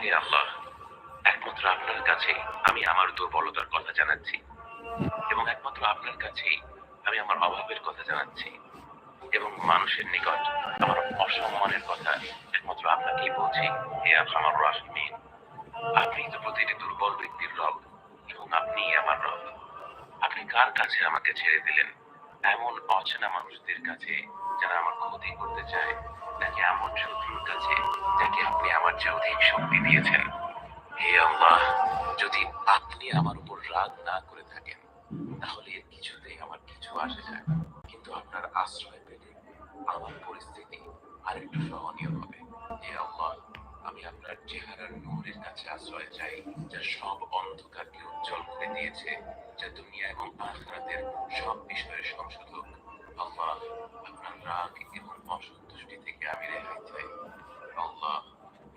হে আল্লাহ, একমাত্র আপনার কাছে আমি আমার দুর্বলতার কথা জানাচ্ছি এবং একমাত্র আপনার কাছেই আমি আমার অভাবের কথা জানাচ্ছি এবং মানুষের নিকট আমার অসম্মানের কথা একমাত্র আপনাকেই বলছি। হে আরহামার রাহিমিন, আপনি তো প্রতিটি দুর্বল ব্যক্তির রব এবং আপনিই আমার রব। আপনি কার কাছে আমাকে ছেড়ে দিলেন? এমন অচেনা মানুষদের কাছে যারা আমার ক্ষতি করতে চায়, নাকি এমন শত্রুর কাছে যাকে আপনি আমার চেয়ে অধিক শক্তি দিয়েছেন? হে আল্লাহ, যদি আপনি আমার উপর রাগ না করে থাকেন তাহলে এর কিছুতেই আমার কিছু আসে যায় না। কিন্তু আপনার আশ্রয় পেলে আমার পরিস্থিতি আরেকটু সহনীয় হবে। হে আল্লাহ, আমি আপনার চেহারার নূরের কাছে আশ্রয় চাই, যা সব অন্ধকারকে উজ্জ্বল করে দিয়েছে, যা দুনিয়া এবং আখিরাতের সব বিষয়ের সংশোধক। আল্লাহ, আপনার রাগ এবং অসন্তুষ্টি থেকে আমি রেহাই চাই। আল্লাহ,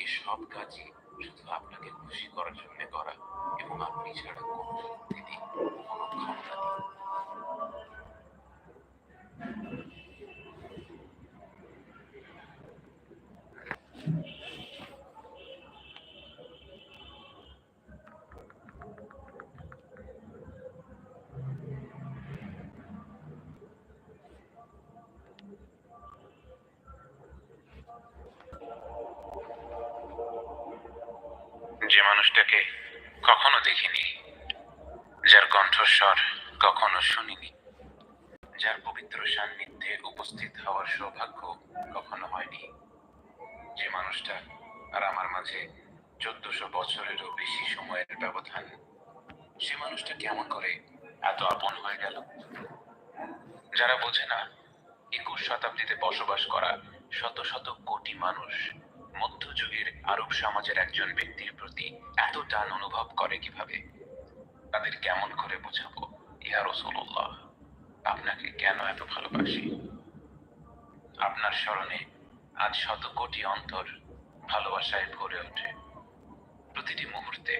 এই সব কাজই শুধু আপনাকে খুশি করার জন্য করা এবং আপনি ছাড়া কোনো শক্তি নেই, কোনো ক্ষমতা নেই। যে মানুষটাকে কখনো দেখিনি, যার কণ্ঠস্বর কখনো শুনিনি, যার পবিত্র সান্নিধ্যে উপস্থিত হওয়ার সৌভাগ্য কখনো হয়নি, যে মানুষটা আর আমার মাঝে 1400 বছরেরও বেশি সময়ের ব্যবধান, সে মানুষটা কেমন করে এত আপন হয়ে গেল? যারা বোঝে না 21 শতাব্দীতে বসবাস করা শত শত কোটি মানুষ মধ্যযুগের আরব সমাজের একজন ব্যক্তির প্রতি এত টান অনুভব করে কিভাবে, তাদের কেমন করে বোঝাবো ইয়া রাসূলুল্লাহ, আপনাকে কেন এত ভালোবাসি? আপনার স্মরণে আজ শত কোটি অন্তর ভালোবাসায় ভরে ওঠে। প্রতিটি মুহূর্তে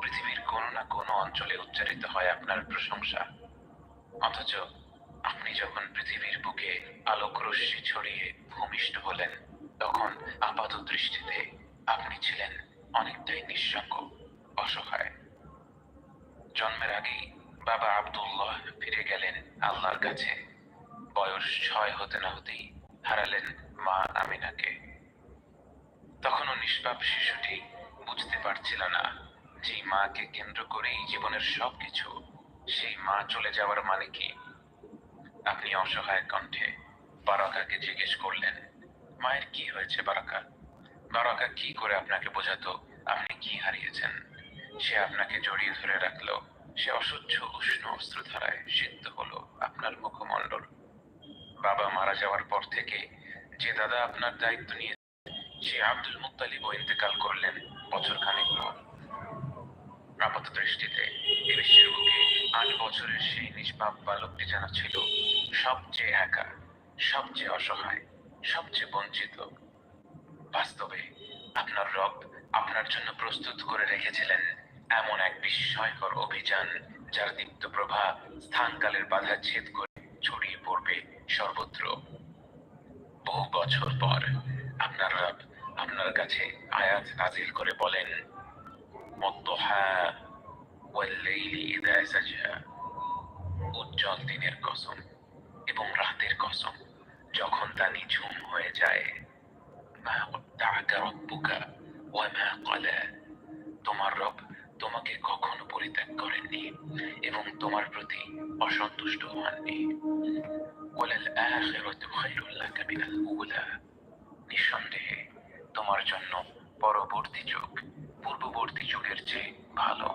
পৃথিবীর কোনো না কোনো অঞ্চলে উচ্চারিত হয় আপনার প্রশংসা। অথচ আপনি যখন পৃথিবীর বুকে আলোকরশ্মি ছড়িয়ে ভূমিষ্ঠ হলেন, তখন আপাত দৃষ্টিতে আপনি ছিলেন অনেকটাই নিঃসঙ্গ, অসহায়। জন্মের আগেই বাবা আব্দুল্লাহ ফিরে গেলেন আল্লাহর কাছে। বয়স 6 হতে না হতেই হারালেন মা আমিনাকে। তখনও নিষ্পাপ শিশুটি বুঝতে পারছিল না যে মাকে কেন্দ্র করেই জীবনের সবকিছু। সেই মা চলে যাওয়ার মানে কি? আপনি অসহায় কণ্ঠে বারাকাকে জিজ্ঞেস করলেন, মায়ের কি হয়েছে বারাকা? বারাকা কি করে আপনাকে বোঝাতো আপনি কি হারিয়েছেন? সে আপনাকে জড়িয়ে ধরে রাখলো। সে অসহ্য উষ্ণ অস্ত্রধারায় সিদ্ধ হলো আপনার মুখমণ্ডল। বাবা মারা যাওয়ার পর থেকে যে দাদা আপনার দায়িত্ব নিয়ে, সে আব্দুল মুত্তালিবও ইন্তেকাল করলেন বছর খানেক পর। আপাত দৃষ্টিতে এ বিশ্বের বুকে 8 বছরের সেই নিষ্পাপ বালকটি যেন ছিল সবচেয়ে একা, সবচেয়ে অসহায়, সবচেয়ে বঞ্চিত। বাস্তবে আপনার রব আপনার জন্য প্রস্তুত করে রেখেছিলেন এমন এক বিস্ময়কর অভিযান, যার দীপ্ত প্রভা স্থানকালের বাধা ছেদ করে ছড়িয়ে পড়বে সর্বত্র। বহু বছর পর আপনার রব আপনার কাছে আয়াত নাজিল করে বলেন, ওয়াদ-দুহা ওয়াল-লাইলি ইযা সাজা, উজ্জ্বল দিনের কসম এবং রাতের কসম যখন তা নিঝুম হয়ে যায়। মা ওয়াদ্দাআকা রাব্বুকা ওয়া মা ক্বালা, তোমার রব তোমাকে কখনো পরিত্যাগ করেননি এবং তোমার প্রতি অসন্তুষ্ট হননি। ওয়ালাল আখিরাতু খায়রুল লাকা মিনাল উলা, নিঃসন্দেহে তোমার জন্য পরবর্তী যুগ পূর্ববর্তী যুগের চেয়ে ভালো।